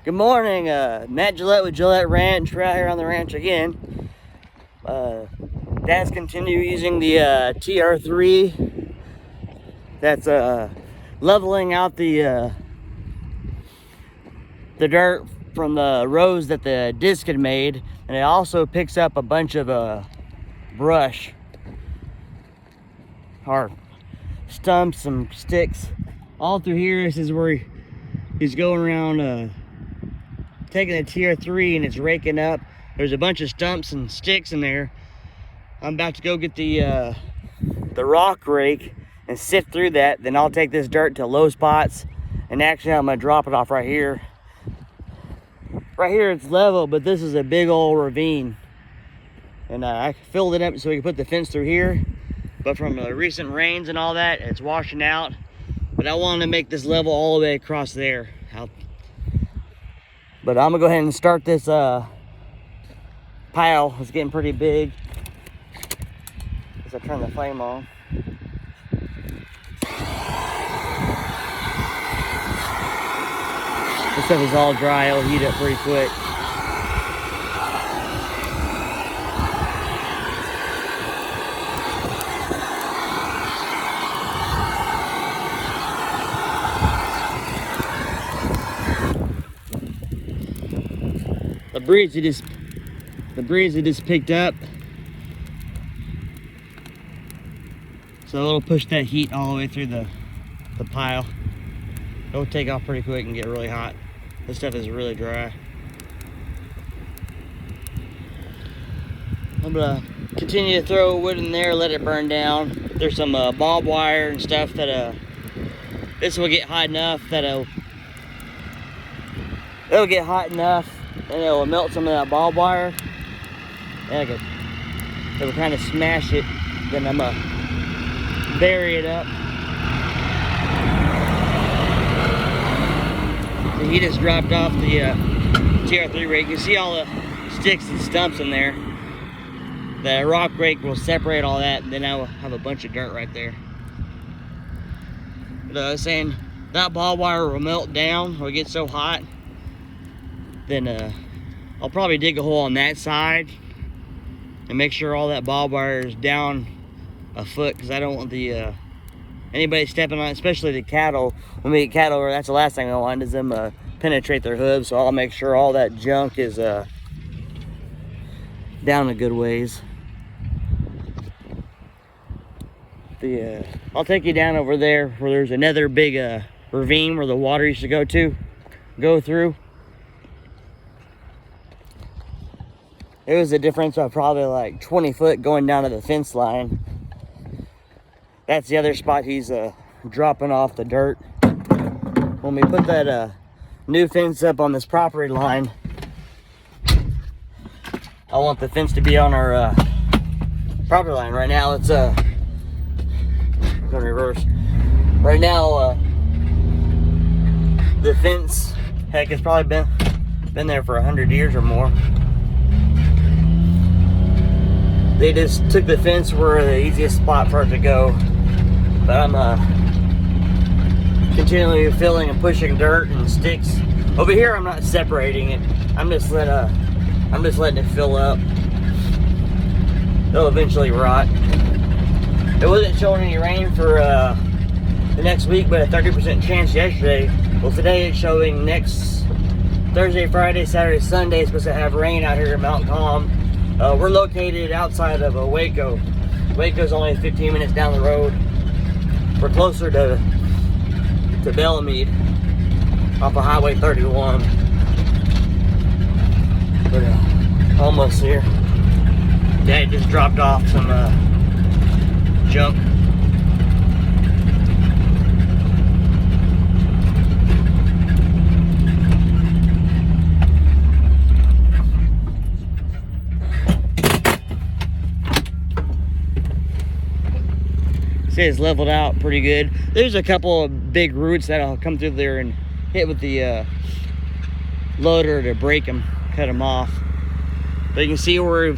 Good morning, Matt Gillette with Gillette-Ranch. We're out here on the ranch again. Dad's continue using the TR3. That's leveling out the dirt from the rows that the disc had made, and it also picks up a bunch of brush or stumps and sticks all through here. This is where he's going around taking the TR3 and it's raking up. There's a bunch of stumps and sticks in there. I'm about to go get the rock rake and sift through that. Then I'll take this dirt to low spots, and actually I'm gonna drop it off right here. Right here it's level, but this is a big old ravine, and I filled it up so we can put the fence through here. But from the recent rains and all that, it's washing out. But I wanted to make this level all the way across there. But I'm gonna go ahead and start this pile. It's getting pretty big as I turn the flame on. This stuff is all dry. It'll heat up pretty quick. The breeze it just picked up, so it'll push that heat all the way through the pile. It'll take off pretty quick and get really hot. This stuff is really dry. I'm gonna continue to throw wood in there, let it burn down. There's some barbed wire and stuff that this will get hot enough that it'll get hot enough and it'll melt some of that barbed wire, and it'll kind of smash it. Then I'm gonna bury it up. So he just dropped off the TR3 rake. You see all the sticks and stumps in there. The rock rake will separate all that, and then I will have a bunch of dirt right there. But I was saying, that barbed wire will melt down or get so hot. Then I'll probably dig a hole on that side and make sure all that barbed wire is down a foot, because I don't want the anybody stepping on it, especially the cattle. When we get cattle over, that's the last thing I want is them penetrate their hooves. So I'll make sure all that junk is down a good ways. I'll take you down over there where there's another big ravine where the water used to go through. It was a difference of probably like 20 foot going down to the fence line. That's the other spot he's dropping off the dirt. When we put that new fence up on this property line, I want the fence to be on our property line. Right now it's going reverse. Right now the fence, heck, it's probably been there for 100 years or more. They just took the fence where the easiest spot for it to go. But I'm continually filling and pushing dirt and sticks. Over here I'm not separating it. I'm just letting it fill up. It'll eventually rot. It wasn't showing any rain for the next week, but a 30% chance yesterday. Well, today it's showing next Thursday, Friday, Saturday, Sunday. It's supposed to have rain out here in Mountain Calm. We're located outside of Waco. Waco's only 15 minutes down the road. We're closer to Bellamede off of Highway 31. But almost here. Dad just dropped off some junk. See, it's leveled out pretty good. There's a couple of big roots that'll come through there and hit with the loader to break them, cut them off. But you can see where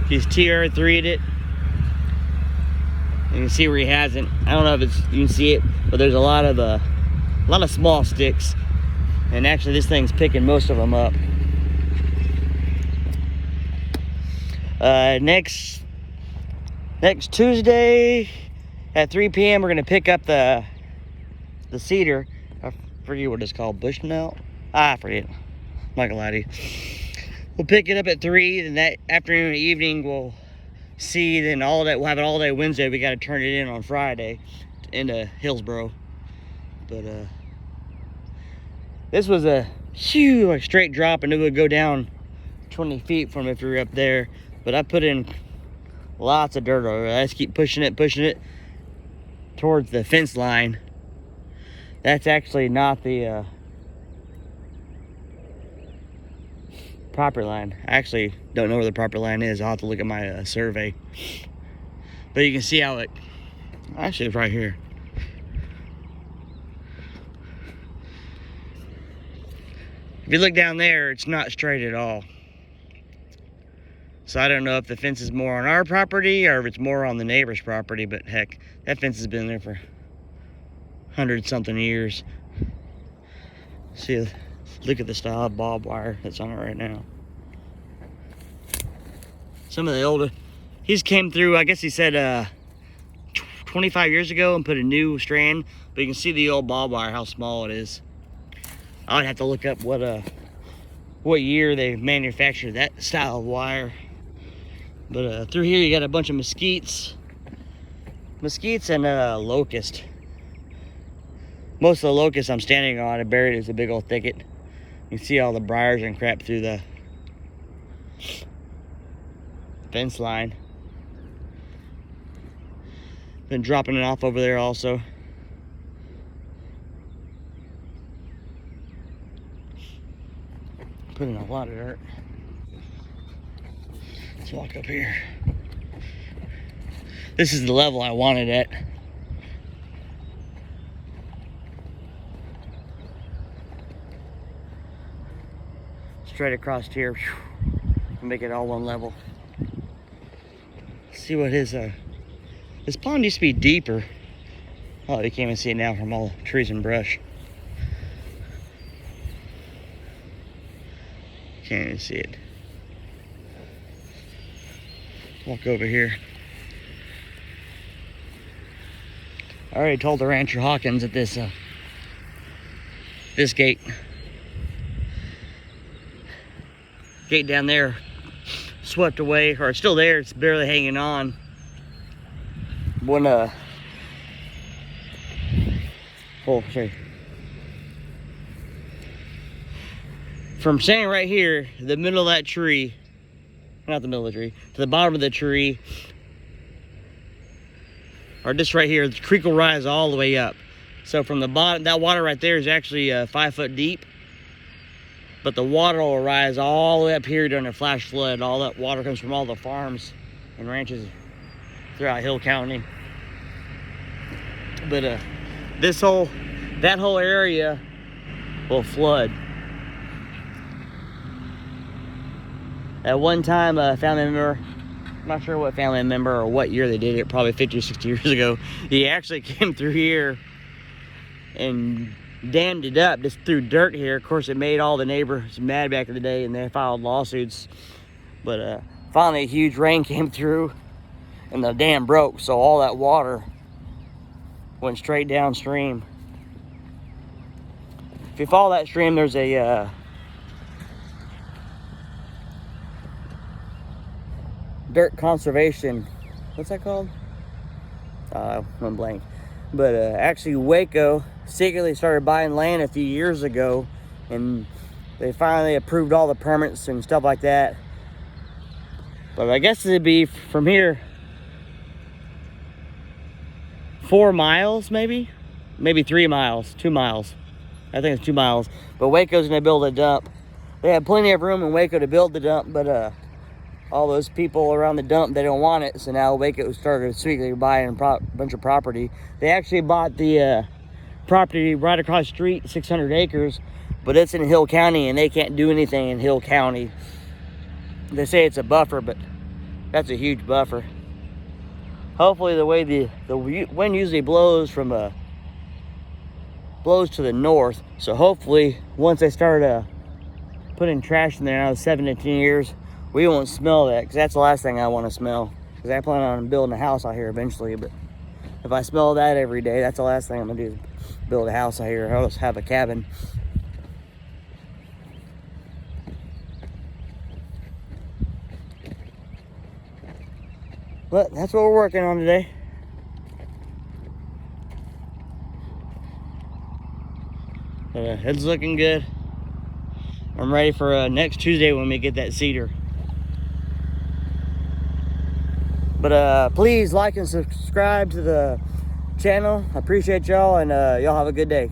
he's TR3'd it. You can see where he hasn't. I don't know if you can see it, but there's a lot of small sticks. And actually this thing's picking most of them up. Next Tuesday at 3 p.m. we're gonna pick up the cedar. I forget what it's called, Bushnell? I forget. I'm not gonna lie to you. We'll pick it up at 3, and that afternoon and evening we'll seed, and all that. We'll have it all day Wednesday. We got to turn it in on Friday into Hillsboro. But this was a huge, like, straight drop, and it would go down 20 feet from if you're up there. But I put in lots of dirt over it. I just keep pushing it towards the fence line. That's actually not the property line. I actually don't know where the property line is. I'll have to look at my survey. But you can see how it, actually it's right here. If you look down there, it's not straight at all. So I don't know if the fence is more on our property or if it's more on the neighbor's property, but heck, that fence has been there for 100-something years. See, look at the style of barbed wire that's on it right now. Some of the older, he's came through, I guess he said 25 years ago and put a new strand, but you can see the old barbed wire, how small it is. I would have to look up what year they manufactured that style of wire. But through here you got a bunch of mesquites and locust. Most of the locust I'm standing on are buried as a big old thicket. You can see all the briars and crap through the fence line. Been dropping it off over there also. Putting a lot of dirt. Let's walk up here. This is the level I wanted at. Straight across here, make it all one level. See what his this pond used to be deeper. Oh, you can't even see it now from all the trees and brush. Can't even see it. Walk over here. I already told the rancher Hawkins at this gate down there swept away, or it's still there, it's barely hanging on. When oh, sorry. From standing right here, the middle of that tree, not the middle of the tree, to the bottom of the tree, or just right here, the creek will rise all the way up. So from the bottom, that water right there is actually 5 foot deep, but the water will rise all the way up here during a flash flood. All that water comes from all the farms and ranches throughout Hill County. But that whole area will flood. At one time, a family member, I'm not sure what family member or what year they did it, probably 50 or 60 years ago, he actually came through here and dammed it up, just threw dirt here. Of course, it made all the neighbors mad back in the day, and they filed lawsuits. But finally, a huge rain came through, and the dam broke, so all that water went straight downstream. If you follow that stream, there's a dirt conservation, what's that called? I'm blank. But actually Waco secretly started buying land a few years ago, and they finally approved all the permits and stuff like that. But I guess it'd be from here 4 miles, maybe 3 miles, 2 miles. I think it's 2 miles. But Waco's gonna build a dump. They have plenty of room in Waco to build the dump, but all those people around the dump, they don't want it. So now Waco started secretly buying a bunch of property. They actually bought the property right across the street, 600 acres, but it's in Hill County, and they can't do anything in Hill County. They say it's a buffer, but that's a huge buffer. Hopefully the way the wind usually blows from blows to the north. So hopefully once they start putting trash in there now, 7 to 10 years, we won't smell that, because that's the last thing I want to smell, because I plan on building a house out here eventually. But if I smell that every day, that's the last thing I'm gonna do, is build a house out here. I'll just have a cabin. But that's what we're working on today. It's looking good. I'm ready for next Tuesday when we get that cedar. But please like and subscribe to the channel. I appreciate y'all, and y'all have a good day.